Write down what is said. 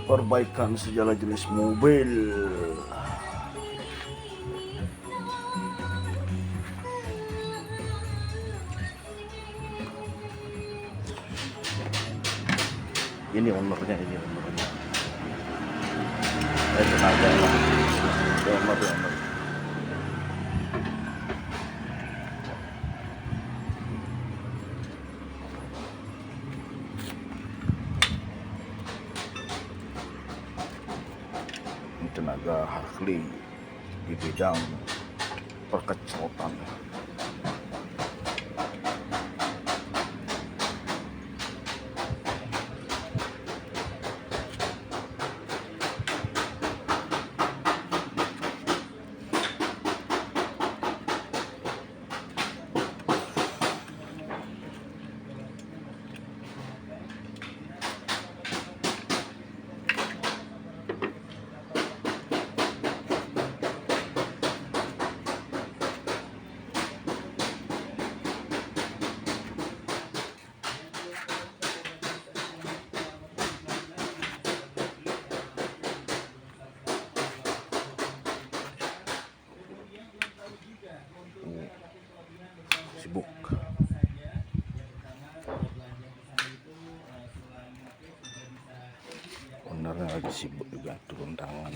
perbaikan segala jenis mobil. Ini ownernya. Tenaga lah. Owner. Tenaga ahli di bidang perkecotan. Sibuk. Ownernya lagi sibuk juga turun tangan.